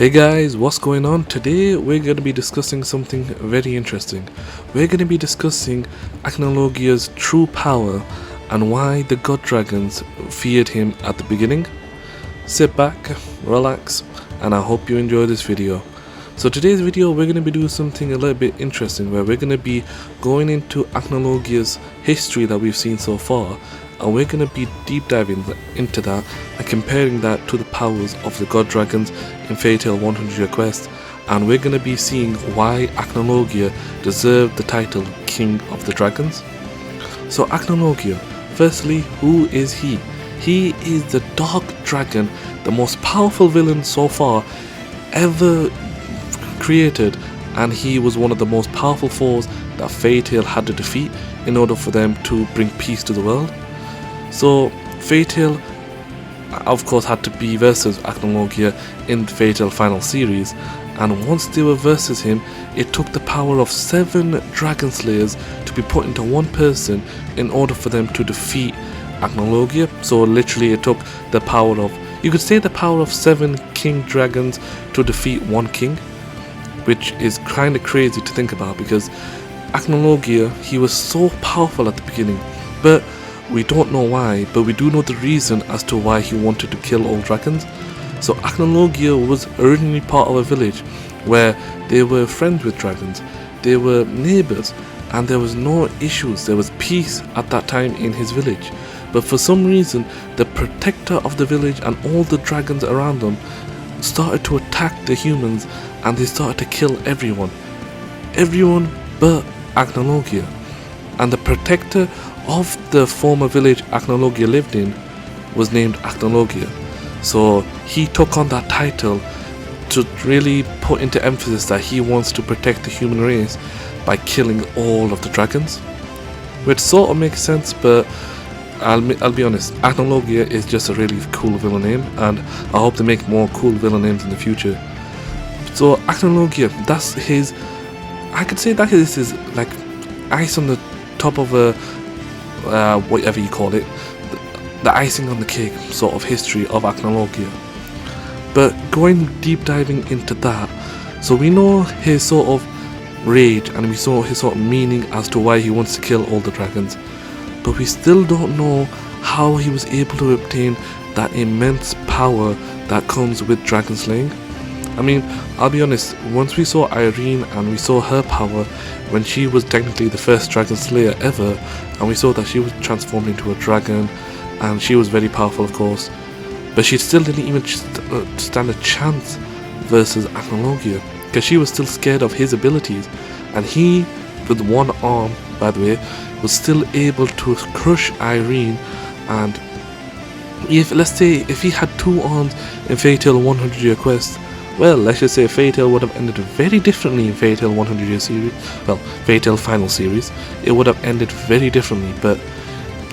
Hey guys, what's going on? Today we're going to be discussing something very interesting. We're going to be discussing Acnologia's true power and why the god dragons feared him at the beginning. Sit back, relax, and I hope you enjoy this video. So today's video we're going to be doing something a little bit interesting where we're going to be going into Acnologia's history that we've seen so far, and we're going to be deep diving into that and comparing that to the powers of the god dragons in Fairy Tail 100 Year Quest, and we're going to be seeing why Acnologia deserved the title King of the Dragons. So Acnologia, firstly, who is he? He is the Dark Dragon, the most powerful villain so far ever created, and he was one of the most powerful foes that Fairy Tail had to defeat in order for them to bring peace to the world. So Fairy Tail of course had to be versus Acnologia in the Fairy Tail final series, and once they were versus him, it took the power of 7 Dragon Slayers to be put into one person in order for them to defeat Acnologia. So literally it took the power of, you could say, the power of 7 King Dragons to defeat one king, which is kind of crazy to think about because Acnologia, he was so powerful at the beginning, but we don't know why, but we do know the reason as to why he wanted to kill all dragons. So Acnologia was originally part of a village where they were friends with dragons, they were neighbours, and there was no issues, there was peace at that time in his village. But for some reason, the protector of the village and all the dragons around them started to attack the humans, and they started to kill everyone but Acnologia. And the protector of the former village Acnologia lived in was named Acnologia. So he took on that title to really put into emphasis that he wants to protect the human race by killing all of the dragons, which sort of makes sense, but I'll be honest, Acnologia is just a really cool villain name, and I hope they make more cool villain names in the future. So Acnologia, that's his, I could say that is his like ice on the top of a whatever you call it, the icing on the cake sort of history of Acnologia. But going deep diving into that, so we know his sort of rage and we saw his sort of meaning as to why he wants to kill all the dragons, but we still don't know how he was able to obtain that immense power that comes with dragon slaying. I mean, I'll be honest, once we saw Irene and we saw her power when she was technically the first dragon slayer ever, and we saw that she was transformed into a dragon, and she was very powerful of course, but she still didn't even stand a chance versus Acnologia, because she was still scared of his abilities, and he, with one arm by the way, was still able to crush Irene. And if, let's say, if he had 2 arms in Fairy Tail 100 Year Quest, well, let's just say Fairy Tail would have ended very differently in Fairy Tail 100 Year Series, well, Fairy Tail Final Series, it would have ended very differently. But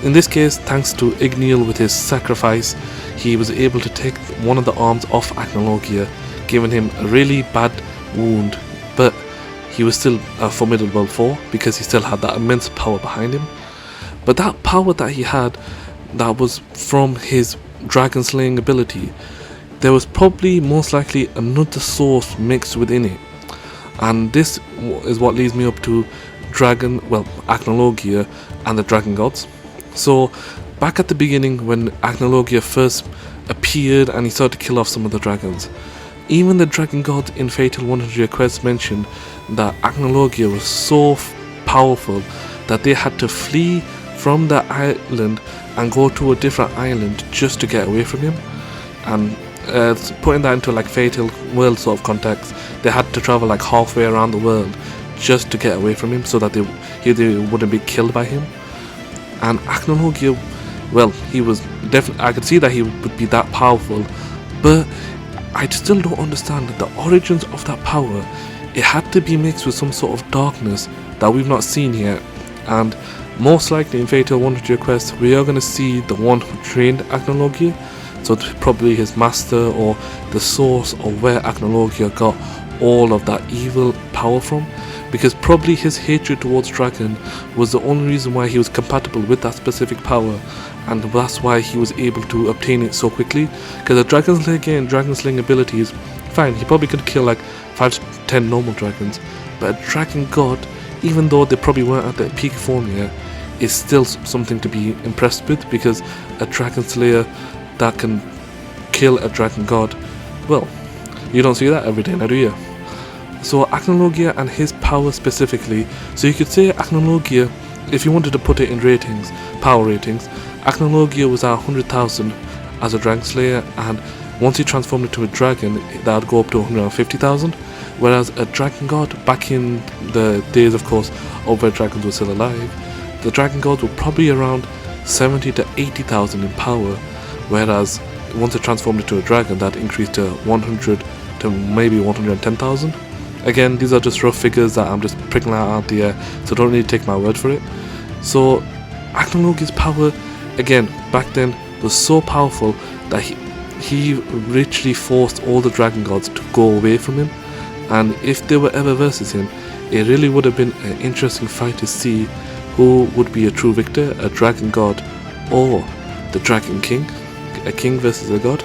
in this case, thanks to Igneal with his sacrifice, he was able to take one of the arms off Acnologia, giving him a really bad wound, but he was still a formidable foe because he still had that immense power behind him. But that power that he had, that was from his dragon slaying ability, there was probably most likely another source mixed within it, and this is what leads me up to Acnologia and the dragon gods. So back at the beginning when Acnologia first appeared and he started to kill off some of the dragons, even the dragon gods in Fairy Tail 100 Year Quest mentioned that Acnologia was so powerful that they had to flee from the island and go to a different island just to get away from him. And putting that into like Fairy Tail world sort of context, they had to travel like halfway around the world just to get away from him so that they wouldn't be killed by him. And Acnologia, well, he was definitely, I could see that he would be that powerful, but I still don't understand the origins of that power. It had to be mixed with some sort of darkness that we've not seen yet, and most likely in Fairy Tail 100 Year Quest we are going to see the one who trained Acnologia, so probably his master or the source of where Acnologia got all of that evil power from, because probably his hatred towards dragon was the only reason why he was compatible with that specific power, and that's why he was able to obtain it so quickly, because the dragon slaying abilities Fine, he probably could kill like 5 to 10 normal dragons, but a dragon god, even though they probably weren't at their peak form yet, is still something to be impressed with, because a dragon slayer that can kill a dragon god, well, you don't see that every day now, do you? So Acnologia and his power specifically, so you could say Acnologia, if you wanted to put it in ratings, power ratings, Acnologia was at 100,000 as a dragon slayer, and once he transformed into a dragon, that would go up to 150,000. Whereas a dragon god, back in the days, of course, of where dragons were still alive, the dragon gods were probably around 70 to 80,000 in power. Whereas once it transformed into a dragon, that increased to 100 to maybe 110,000. Again, these are just rough figures that I'm just pricking out the air, so don't really take my word for it. So Acnologia's power, again, back then was so powerful that he literally forced all the dragon gods to go away from him. And if they were ever versus him, it really would have been an interesting fight to see who would be a true victor, a dragon god or the dragon king. A king versus a god.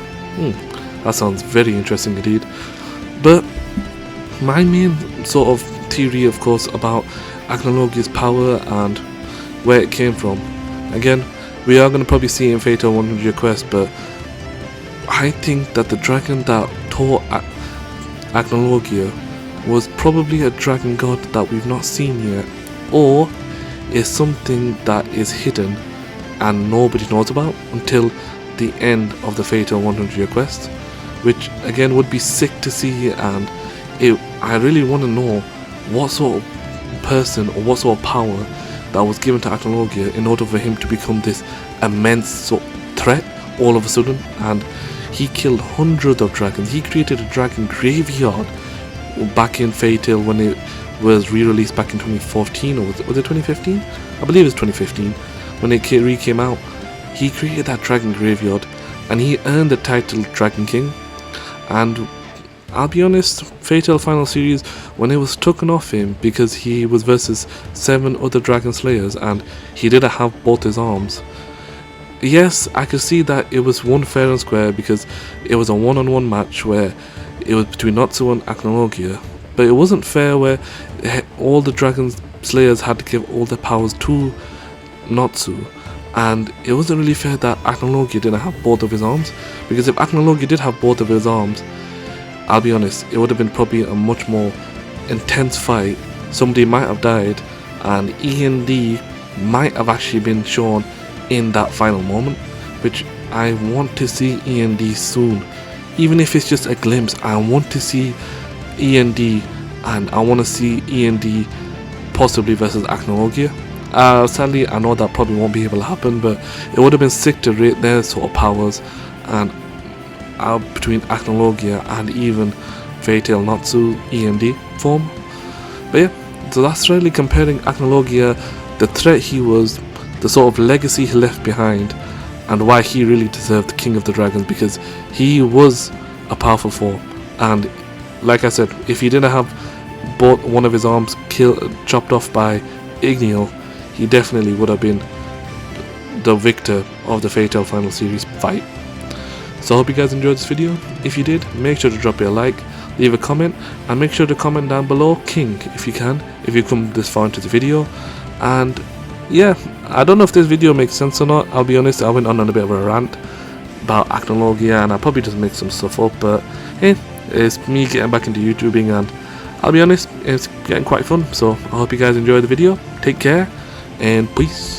That sounds very interesting indeed. But my main sort of theory, of course, about Acnologia's power and where it came from, again, we are going to probably see it in Fatal 100 Quest, but I think that the dragon that taught Acnologia was probably a dragon god that we've not seen yet, or is something that is hidden and nobody knows about until the end of the Fatal 100 Quest, which again would be sick to see. And I really want to know what sort of person or what sort of power that was given to Acnologia in order for him to become this immense sort of threat all of a sudden. And he killed hundreds of dragons. He created a dragon graveyard back in Fatal when it was re-released back in 2014, or was it 2015? I believe it was 2015 when it came out. He created that dragon graveyard and he earned the title Dragon King. And I'll be honest, Fatal Final Series, when it was taken off him because he was versus 7 other dragon slayers and he didn't have both his arms, yes, I could see that it was one fair and square because it was a one-on-one match where it was between Natsu and Acnologia, but it wasn't fair where all the dragon slayers had to give all their powers to Natsu. And it wasn't really fair that Acnologia didn't have both of his arms, because if Acnologia did have both of his arms, I'll be honest, it would have been probably a much more intense fight. Somebody might have died and END might have actually been shown in that final moment, which I want to see END soon. Even if it's just a glimpse, I want to see END, and I want to see END possibly versus Acnologia. Sadly, I know that probably won't be able to happen, but it would have been sick to rate their sort of powers and between Acnologia and even Fatal Natsu END form. But yeah, so that's really comparing Acnologia, the threat he was, the sort of legacy he left behind, and why he really deserved the King of the Dragons, because he was a powerful form. And like I said, if he didn't have both one of his arms chopped off by Igneal, he definitely would have been the victor of the Fatal Final Series fight. So I hope you guys enjoyed this video. If you did, make sure to drop a like, leave a comment, and make sure to comment down below King if you can, if you come this far into the video. And yeah, I don't know if this video makes sense or not. I'll be honest, I went on a bit of a rant about Acnologia and I probably just make some stuff up, but hey, it's me getting back into YouTubing, and I'll be honest, it's getting quite fun. So I hope you guys enjoy the video. Take care and peace.